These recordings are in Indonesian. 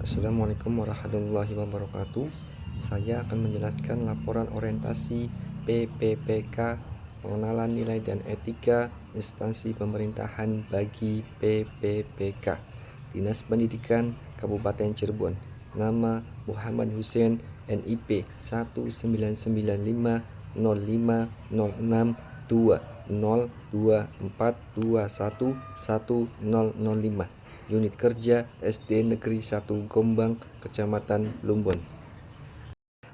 Assalamualaikum warahmatullahi wabarakatuh. Saya akan menjelaskan laporan orientasi PPPK, pengenalan nilai dan etika instansi pemerintahan bagi PPPK. Dinas Pendidikan Kabupaten Cirebon. Nama Muhammad Hussein, NIP 19950500204211005. Unit Kerja SD Negeri 1 Gombang, Kecamatan Lumbon.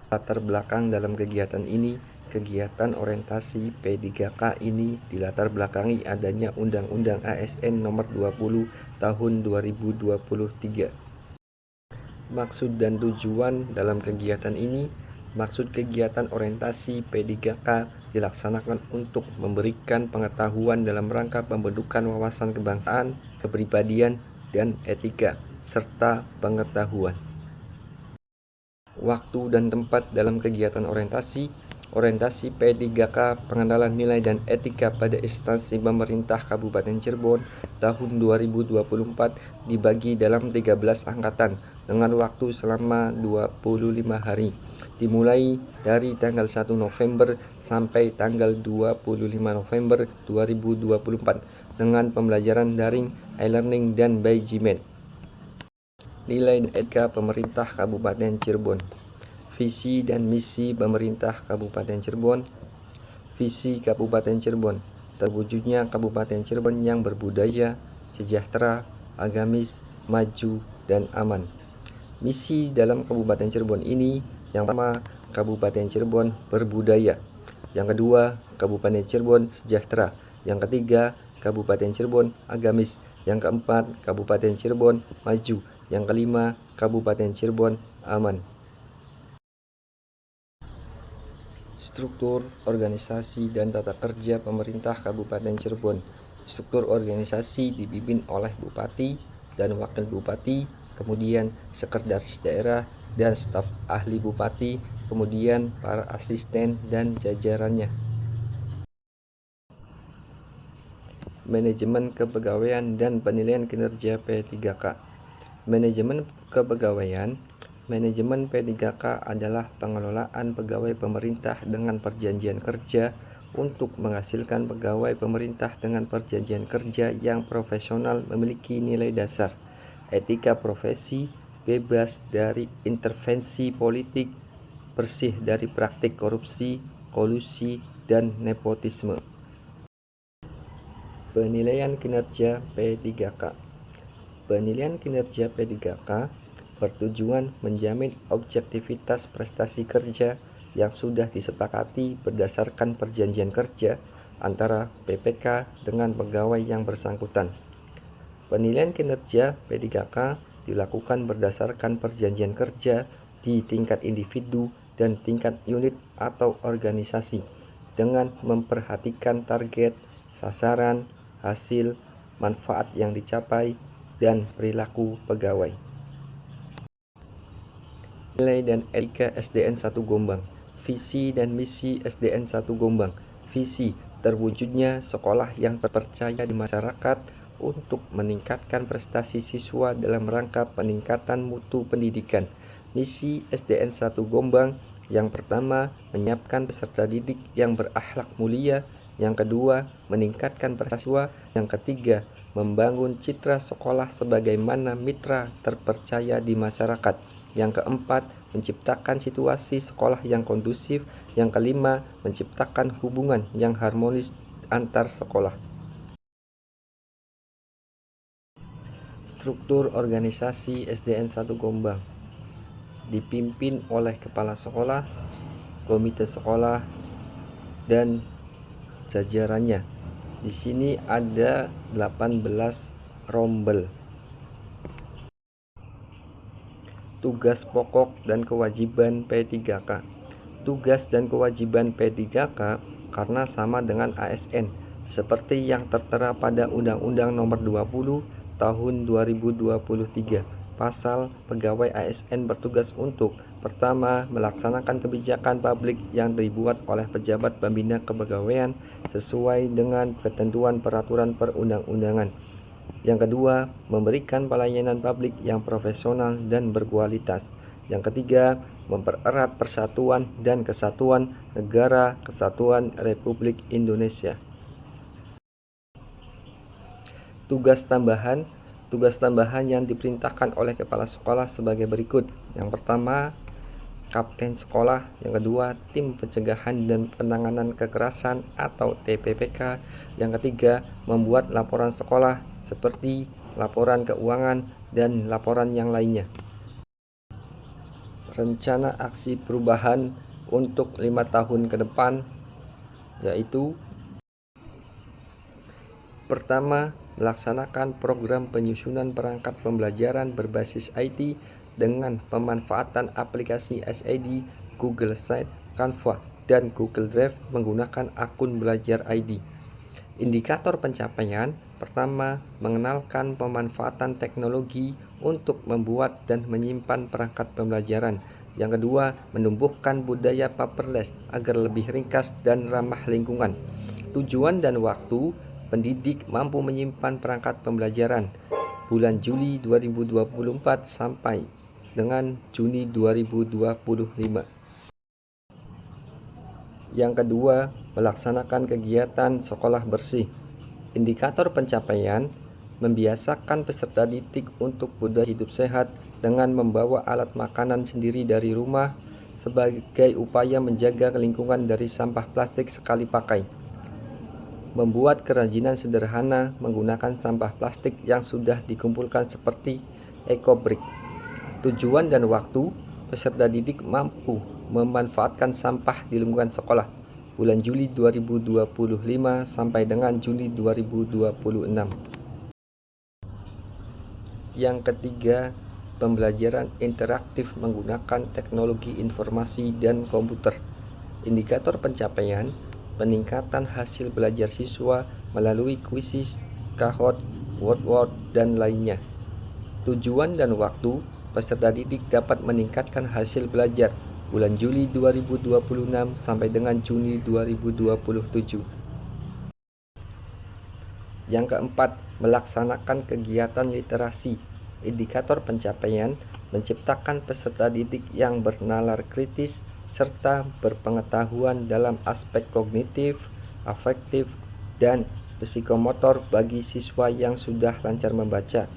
Latar belakang dalam kegiatan ini, kegiatan orientasi P3K ini dilatar belakangi adanya Undang-Undang ASN Nomor 20 Tahun 2023. Maksud dan tujuan dalam kegiatan ini. Maksud kegiatan orientasi P3K dilaksanakan untuk memberikan pengetahuan dalam rangka pembentukan wawasan kebangsaan, kepribadian, dan etika, serta pengetahuan. Waktu dan tempat dalam kegiatan orientasi P3K pengenalan nilai dan etika pada instansi pemerintah Kabupaten Cirebon tahun 2024 dibagi dalam 13 angkatan dengan waktu selama 25 hari, dimulai dari tanggal 1 November sampai tanggal 25 November 2024 dengan pembelajaran daring, e-learning, dan by Gmail. Nilai dan etika pemerintah Kabupaten Cirebon. Visi dan misi pemerintah Kabupaten Cirebon. Visi Kabupaten Cirebon, terwujudnya Kabupaten Cirebon yang berbudaya, sejahtera, agamis, maju, dan aman. Misi dalam Kabupaten Cirebon ini, yang pertama, Kabupaten Cirebon berbudaya. Yang kedua, Kabupaten Cirebon sejahtera. Yang ketiga, Kabupaten Cirebon agamis. Yang keempat, Kabupaten Cirebon maju. Yang kelima, Kabupaten Cirebon aman. Struktur, organisasi, dan tata kerja pemerintah Kabupaten Cirebon. Struktur organisasi dipimpin oleh Bupati dan Wakil Bupati, kemudian Sekretaris Daerah dan staf ahli Bupati, kemudian para asisten dan jajarannya. Manajemen kepegawaian dan penilaian kinerja P3K. Manajemen kepegawaian. Manajemen P3K adalah pengelolaan pegawai pemerintah dengan perjanjian kerja untuk menghasilkan pegawai pemerintah dengan perjanjian kerja yang profesional, memiliki nilai dasar, etika profesi, bebas dari intervensi politik, bersih dari praktik korupsi, kolusi, dan nepotisme. Penilaian kinerja P3K. Penilaian kinerja P3K bertujuan menjamin objektivitas prestasi kerja yang sudah disepakati berdasarkan perjanjian kerja antara PPK dengan pegawai yang bersangkutan. Penilaian kinerja P3K dilakukan berdasarkan perjanjian kerja di tingkat individu dan tingkat unit atau organisasi dengan memperhatikan target, sasaran, hasil, manfaat yang dicapai, dan perilaku pegawai. Nilai dan etika SDN 1 Gombang. Visi dan misi SDN 1 Gombang. Visi, terwujudnya sekolah yang terpercaya di masyarakat untuk meningkatkan prestasi siswa dalam rangka peningkatan mutu pendidikan. Misi SDN 1 Gombang, yang pertama, menyiapkan peserta didik yang berakhlak mulia. Yang kedua, meningkatkan prestasi siswa. Yang ketiga, membangun citra sekolah sebagaimana mitra terpercaya di masyarakat. Yang keempat, menciptakan situasi sekolah yang kondusif. Yang kelima, menciptakan hubungan yang harmonis antar sekolah. Struktur organisasi SDN 1 Gombang dipimpin oleh kepala sekolah, komite sekolah, dan jajarannya. Di sini ada 18 rombel. Tugas pokok dan kewajiban P3K. Tugas dan kewajiban P3K karena sama dengan ASN, seperti yang tertera pada Undang-Undang Nomor 20 Tahun 2023. Pasal pegawai ASN bertugas untuk: pertama, melaksanakan kebijakan publik yang dibuat oleh pejabat pembina kepegawaian sesuai dengan ketentuan peraturan perundang-undangan. Yang kedua, memberikan pelayanan publik yang profesional dan berkualitas. Yang ketiga, mempererat persatuan dan kesatuan negara kesatuan Republik Indonesia. Tugas tambahan yang diperintahkan oleh kepala sekolah sebagai berikut. Yang pertama, kapten sekolah. Yang kedua, tim pencegahan dan penanganan kekerasan atau TPPK. Yang ketiga, membuat laporan sekolah seperti laporan keuangan dan laporan yang lainnya. Rencana aksi perubahan untuk 5 tahun ke depan yaitu: pertama, melaksanakan program penyusunan perangkat pembelajaran berbasis IT dengan pemanfaatan aplikasi SID, Google Site, Canva, dan Google Drive menggunakan akun belajar ID. Indikator pencapaian: pertama, mengenalkan pemanfaatan teknologi untuk membuat dan menyimpan perangkat pembelajaran. Yang kedua, menumbuhkan budaya paperless agar lebih ringkas dan ramah lingkungan. Tujuan dan waktu: pendidik mampu menyimpan perangkat pembelajaran bulan Juli 2024 sampai dengan Juni 2025. Yang kedua, melaksanakan kegiatan sekolah bersih. Indikator pencapaian: membiasakan peserta didik untuk budaya hidup sehat dengan membawa alat makanan sendiri dari rumah sebagai upaya menjaga lingkungan dari sampah plastik sekali pakai. Membuat kerajinan sederhana menggunakan sampah plastik yang sudah dikumpulkan seperti EcoBrick. Tujuan dan waktu: peserta didik mampu memanfaatkan sampah di lingkungan sekolah bulan Juli 2025 sampai dengan Juli 2026. Yang ketiga, pembelajaran interaktif menggunakan teknologi informasi dan komputer. Indikator pencapaian: peningkatan hasil belajar siswa melalui kuisis, Kahoot, Word, dan lainnya. Tujuan dan waktu: peserta didik dapat meningkatkan hasil belajar bulan Juli 2026 sampai dengan Juni 2027. Yang keempat, melaksanakan kegiatan literasi. Indikator pencapaian: menciptakan peserta didik yang bernalar kritis serta berpengetahuan dalam aspek kognitif, afektif, dan psikomotor bagi siswa yang sudah lancar membaca.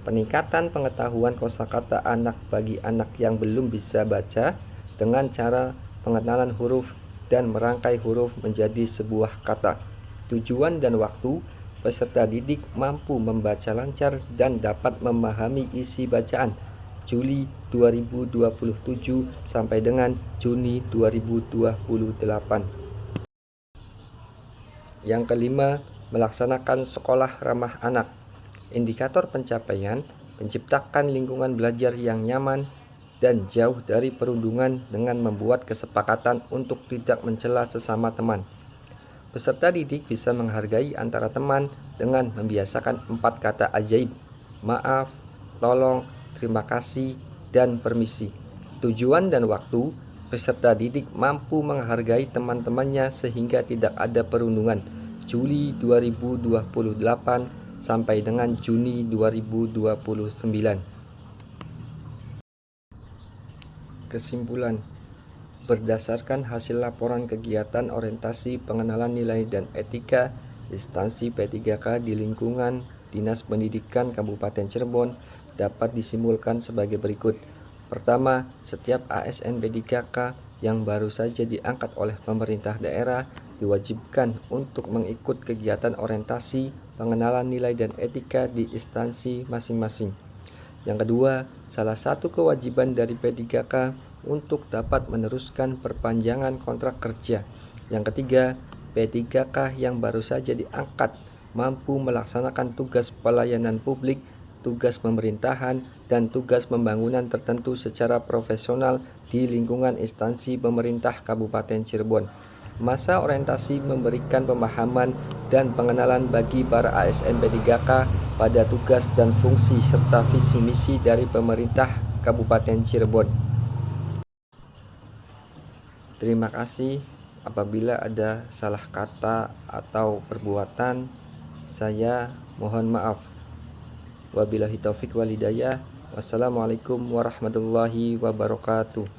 Peningkatan pengetahuan kosakata anak bagi anak yang belum bisa baca dengan cara pengenalan huruf dan merangkai huruf menjadi sebuah kata. Tujuan dan waktu: peserta didik mampu membaca lancar dan dapat memahami isi bacaan Juli 2027 sampai dengan Juni 2028. Yang kelima, melaksanakan sekolah ramah anak. Indikator pencapaian: menciptakan lingkungan belajar yang nyaman dan jauh dari perundungan dengan membuat kesepakatan untuk tidak mencela sesama teman. Peserta didik bisa menghargai antara teman dengan membiasakan 4 kata ajaib: maaf, tolong, terima kasih, dan permisi. Tujuan dan waktu: peserta didik mampu menghargai teman-temannya sehingga tidak ada perundungan. Juli 2028 sampai dengan Juni 2029. Kesimpulan: berdasarkan hasil laporan kegiatan orientasi pengenalan nilai dan etika instansi P3K di lingkungan Dinas Pendidikan Kabupaten Cirebon, dapat disimpulkan sebagai berikut. Pertama, setiap ASN P3K yang baru saja diangkat oleh pemerintah daerah diwajibkan untuk mengikut kegiatan orientasi pengenalan nilai dan etika di instansi masing-masing. Yang kedua, salah satu kewajiban dari P3K untuk dapat meneruskan perpanjangan kontrak kerja. Yang ketiga, P3K yang baru saja diangkat mampu melaksanakan tugas pelayanan publik, tugas pemerintahan, dan tugas pembangunan tertentu secara profesional di lingkungan instansi pemerintah Kabupaten Cirebon. Masa orientasi memberikan pemahaman dan pengenalan bagi para ASN P3K pada tugas dan fungsi serta visi misi dari pemerintah Kabupaten Cirebon. Terima kasih. Apabila ada salah kata atau perbuatan, saya mohon maaf. Wabillahi taufik wal hidayah. Wassalamualaikum warahmatullahi wabarakatuh.